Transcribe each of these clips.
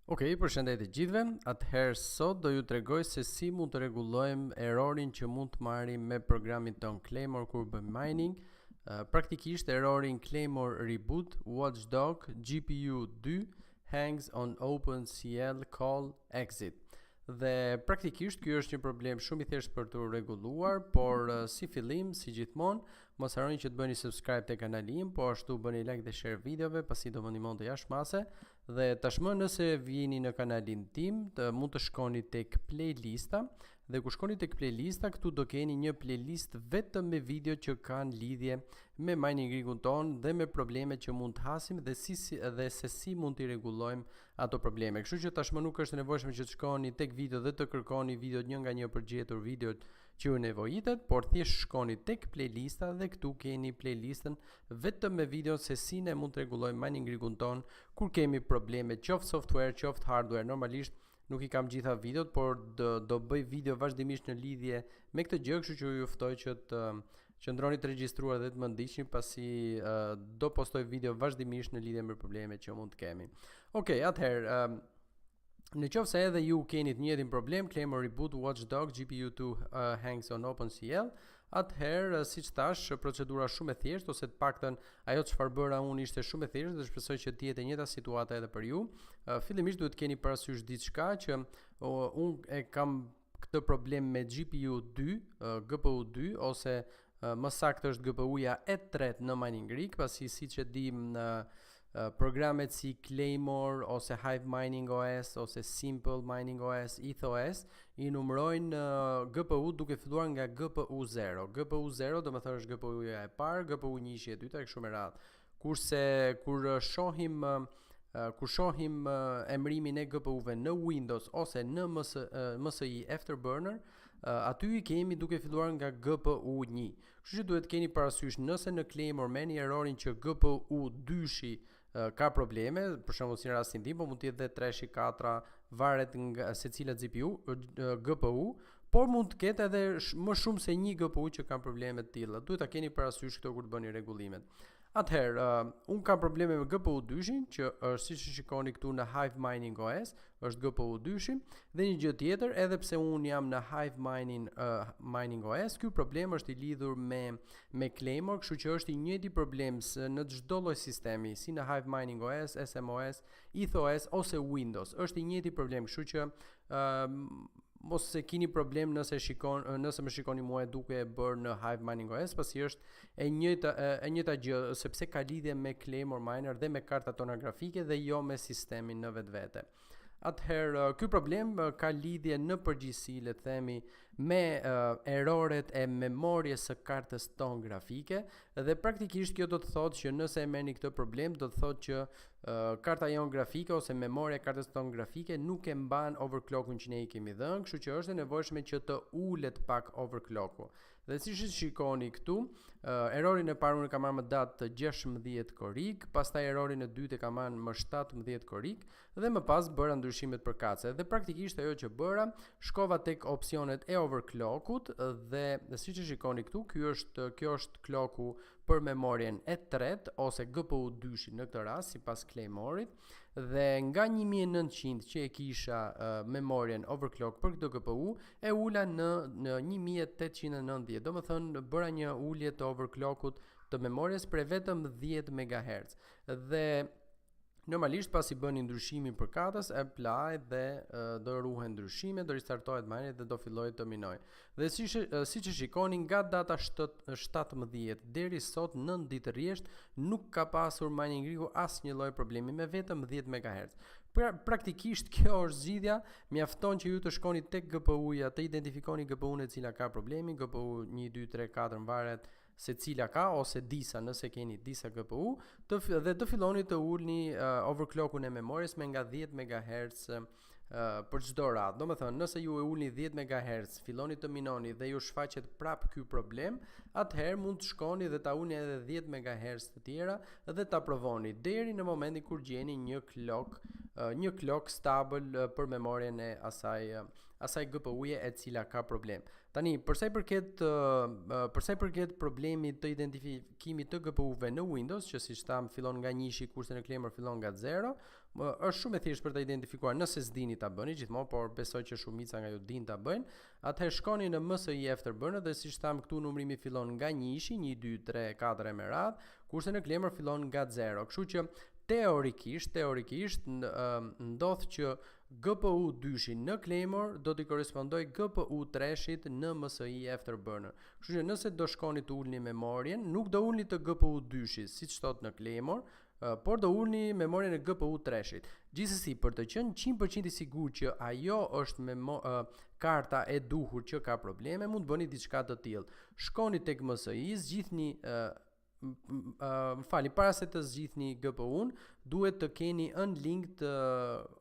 Përshëndetje gjithëve. Atëherë sot do ju tregoj se si mund të rregullojmë errorin që mund të marrim me programin ton Claymore kur bëjmë mining. Praktikisht errorin Claymore Reboot, WATCHDOG, GPU2 hangs on OpenCL call exit. Dhe praktikisht ky është një problem shumë i thjeshtë për të rregulluar, por si fillim, si gjithmonë, mos harroni që të bëni subscribe te kanali im, po ashtu bëni like dhe share videove, pasi do më ndihmon të jashtëmase. Dhe tashmë nëse vjeni në kanalin tim, mund të shkoni tek playlista, dhe kur shkoni tek playlista, këtu do keni një playlist vetëm me video që kanë lidhje me mining-rigun ton dhe me problemet që mund të hasim dhe se si mund të rregullojmë ato probleme. Kështu që tashmë nuk është nevojshme që të shkoni tek video dhe të kërkoni video një nga një për gjetur videot që ju nevojitet, por thjesht shkoni tek playlista dhe këtu keni playlistën vetëm me video se si ne mund të rregullojmë mining-rigun ton kur kemi probleme qoftë software, qoftë hardware. Normalisht nuk i kam gjitha videot, por do bëj video vazhdimisht në lidhje me këtë gjë, kështu që ju ftoj që të qëndroni të regjistruar dhe të më ndiqni, pasi do postoj video vazhdimisht në lidhje me problemet që mund të kemi. Atëherë, në qoftë se edhe ju keni të njëjtin problem, Claymore Reboot, WATCHDOG, GPU2 hangs on OpenCL, atëherë, siç thash, procedura shumë e thjeshtë, ose të paktën ajo çfarë bëra unë ishte shumë e thjeshtë dhe shpresoj që të jetë e njëjta situata edhe për ju. Fillimisht duhet keni parasysh diçka që unë e kam këtë problem me GPU2, GPU2 ose më saktë është GPU-ja e tretë në mining rig, pasi siç e dim programet si Claymore ose Hive Mining OS ose Simple Mining OS, ETHOS i numërojnë GPU duke filluar nga GPU 0. GPU 0 do të thotë është GPU-ja e parë, GPU 1 ishi e dyta e kështu me radhë. Kurse kur shohim emrimin e GPU-ve në Windows ose në MSI Afterburner, aty i kemi duke filluar nga GPU 1. Kështu që duhet keni parasysh nëse në Claymore merrni errorin që GPU 2-shi ka probleme, për shembull si në rastin tim, po mund të jetë edhe 3-shi, 4-a, varet nga secila GPU, por mund të ketë edhe më shumë se një GPU që kanë probleme të tilla. Duhet ta keni parasysh këto kur të bëni rregullimet. Atëherë, unë kam probleme me GPU 2-shin, që është siç e shikoni këtu në Hive Mining OS, është GPU 2-shin, dhe një gjë tjetër, edhe pse unë jam në Hive Mining OS, ky problem është i lidhur me Claymore, kështu që është i njëjti problem në çdo lloj sistemi, si në Hive Mining OS, SMOS, ETHOS ose Windows. Është i njëjti problem, kështu që mos se keni problem nëse më shikoni mua duke e bërë në Hive Mining OS, pasi është e njëjta gjë, sepse ka lidhje me Claymore Miner dhe me kartat tona grafike dhe jo me sistemin në vetvete. Atëherë, ky problem ka lidhje në përgjithësi, le të themi, me erroret e memorjes së kartës tonë grafike, dhe praktikisht kjo do të thotë që nëse e merrni këtë problem, do të thotë që karta jonë grafike ose memoria e kartës tonë grafike nuk e mban overclockun që ne i kemi dhënë, kështu që është e nevojshme që të ulet pak overclocku. Dhe siç shikoni këtu, errorin e parë unë kam marrë më datë 16 korik, pastaj errorin e dytë e kam marrë më 17 korik dhe më pas bëra ndryshimet përkatëse. Dhe praktikisht ajo që bëra, shkova tek opsionet e overclockut dhe siç e shikoni këtu, kjo është clocku për memorien e tretë ose GPU 2-shin në këtë rast sipas Claymorit, dhe nga 1900 që e kisha memorien overclock për këtë GPU, e ula në 1890. Do më thënë, bëra një ullje të overclockut të memorjes për vetëm 10 MHz. Dhe normalisht pasi bëni ndryshimin përkatës, apply dhe do ruhen ndryshime, do restartohet miner dhe do filloj të minoj. Dhe siç e shikoni, nga data 17 deri sot 9 ditë rresht nuk ka pasur mining rigu asnjë lloj problemi me vetëm 10 MHz. Praktikisht kjo është zgjidhja, mjafton që ju të shkoni tek GPU-ja, të identifikoni GPU-n e cila ka problemi, GPU 1, 2, 3, 4 varet se cila ka, ose disa nëse keni disa GPU, dhe të filloni të ulni overclockun e memorjes me nga 10 MHz për çdo radhë. Do të thonë, nëse ju e ulni 10 MHz, filloni të minoni dhe ju shfaqet prap ky problem, atëherë mund të shkoni dhe ta ulni edhe 10 MHz të tjera dhe ta provoni deri në momentin kur gjeni një clock stable për memorien e asaj GPU-je e cila ka problem. Tani, përsa i përket problemit të identifikimit të GPU-ve në Windows, që siç tham fillon nga 1, kurse në Claymore fillon nga 0, është shumë e thjeshtë për ta identifikuar nëse s'dini ta bëni gjithmonë, por besoj që shumica nga ju din ta bëjnë. Atëherë shkoni në MSI Afterburner dhe siç tham këtu numrimi fillon nga 1, 1, 2, 3, 4 me radhë, kurse në Claymore fillon nga 0. Kështu që teorikisht ndodh që GPU 2-shi në Claymore do t'i korrespondoj GPU 3-shit në MSI Afterburner. Kështu që nëse do shkoni të ulni memorien, nuk do ulni të GPU 2-shit siç thot në Claymore, por do ulni memorien e GPU 3-shit. Gjithsesi, për të qenë 100% i sigurt që ajo është karta e duhur që ka probleme, mund të bëni diçka të tillë. Shkoni tek MSI, zgjidhni para se të zgjidhni GPU-n, duhet të keni unlinked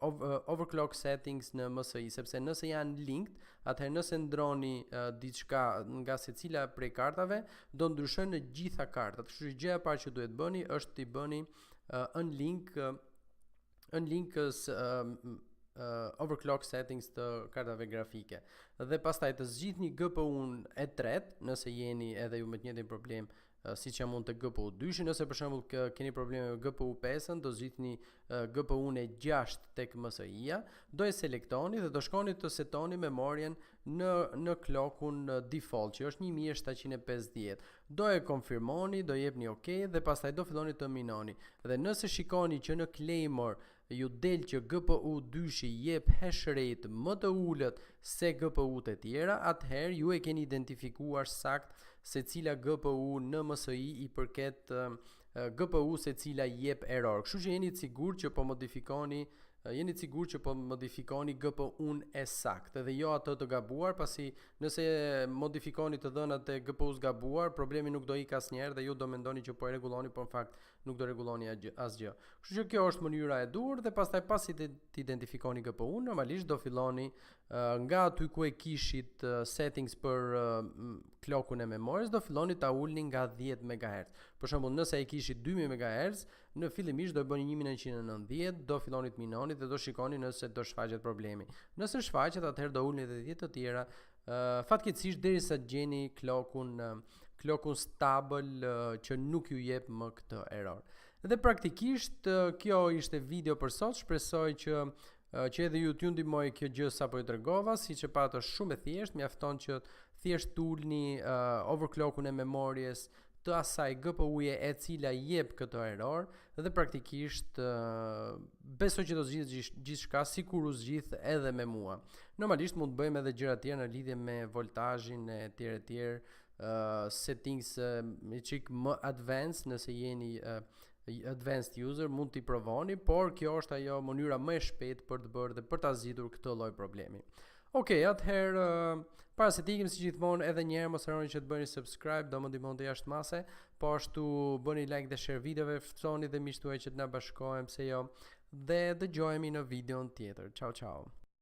overclock settings në MSI, sepse nëse janë linked, atëherë nëse ndroni diçka nga secila prej kartave, do ndryshojnë në gjitha kartat. Kështu që gjëja e parë që duhet bëni është t'i bëni unlink overclock settings të kartave grafike. Dhe pastaj të zgjidhni GPU-n e tretë, nëse jeni edhe ju me të njëjtin problem siç jam unë te GPU 2, nëse për shembull keni probleme me GPU 5-ën, do zgjidhni GPU-n e 6 tek MSI-ja, do e selektoni dhe do shkoni të setoni memorien në clockun default, që është 1750. Do e konfirmoni, do jepni OK dhe pastaj do filloni të minoni. Dhe nëse shikoni që në Claymore ju del që GPU 2-shi jep hash rate më të ulët se GPU-t e tjera, atëherë ju e keni identifikuar sakt se cila GPU në MSI i përket GPU se cila jep error. Kështu që jeni të sigurt që po modifikoni GPU-n e saktë dhe jo atë të gabuar, pasi nëse modifikoni të dhënat e GPU-s gabuar, problemi nuk do ikë asnjëherë dhe ju do mendoni që po e rregulloni, por në fakt nuk do rregulloni asgjë. Kështu që kjo është mënyra e dur dhe pastaj pasi të identifikoni GPU-n, normalisht do filloni nga aty ku e kishit settings për clockun e memorias, do filloni ta ulni nga 10 MHz. Për shembull, nëse e kishit 2000 MHz, në fillimisht do e bëni 1990, do filloni të minoni dhe do shikoni nëse do shfaqet problemi. Nëse shfaqet, atëherë do ulni edhe 10 të tjera, fatkeqësisht derisa të gjeni clockun stable që nuk ju jep më këtë error. Dhe praktikisht kjo ishte video për sot. Shpresoj që edhe ju t'ju ndihmoj kjo gjë sapo ju tregova, siç e patë është shumë e thjeshtë, mjafton që thjesht ulni overclockun e memories të asaj GPU-je e cila jep këtë error dhe praktikisht besoj që do zgjidhet gjithçka sikur u zgjidh edhe me mua. Normalisht mund të bëjmë edhe gjëra tjera në lidhje me voltazhin e tjerë, settings çik më advanced, nëse jeni advanced user mund t'i provoni, por kjo është ajo mënyra më e shpejtë për të bërë dhe për ta zgjidhur këtë lloj problemi. Okej, atëherë para se të ikim si gjithmonë, edhe një herë mos harroni që të bëni subscribe, do më ndihmonte jashtëmase, po ashtu bëni like dhe share videove, ftoni dhe miqtë tuaj që të na bashkohemi, pse jo, dhe dëgjohemi në videon tjetër. Ciao ciao.